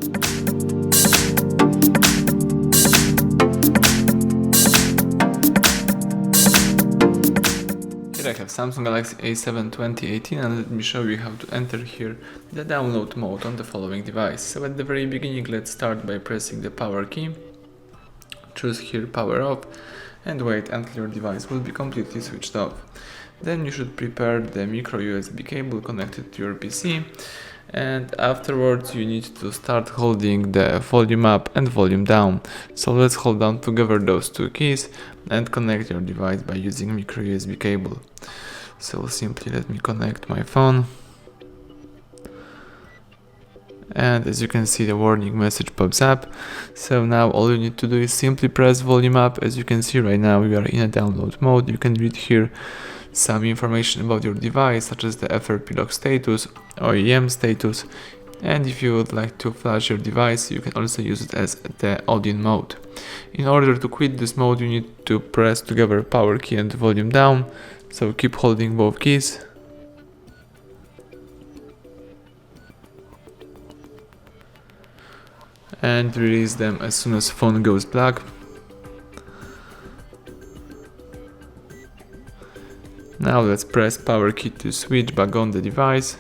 Here I have Samsung Galaxy A7 2018, and let me show you how to enter here the download mode on the following device. So at the very beginning, let's start by pressing the power key. Choose here power off and wait until your device will be completely switched off. Then you should prepare the micro USB cable connected to your PC, and afterwards you need to start holding the volume up and volume down. So let's hold down together those two keys and connect your device by using micro USB cable. So simply let me connect my phone. And as you can see, the warning message pops up. So now all you need to do is simply press volume up. As you can see right now, we are in a download mode. You can read here some information about your device, such as the FRP lock status, OEM status, and if you would like to flash your device, you can also use it as the audio mode. In order to quit this mode, you need to press together power key and volume down. So keep holding both keys. And release them as soon as phone goes black. Now let's press power key to switch back on the device.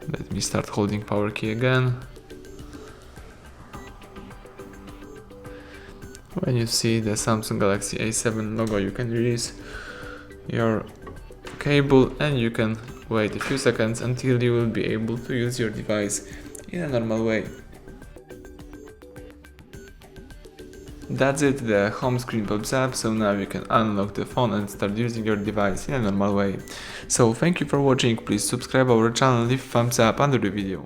Let me start holding power key again. When you see the Samsung Galaxy A7 logo, you can release your cable and you can wait a few seconds until you will be able to use your device in a normal way. That's it, the home screen pops up, so now you can unlock the phone and start using your device in a normal way. So thank you for watching, please subscribe our channel, leave thumbs up under the video.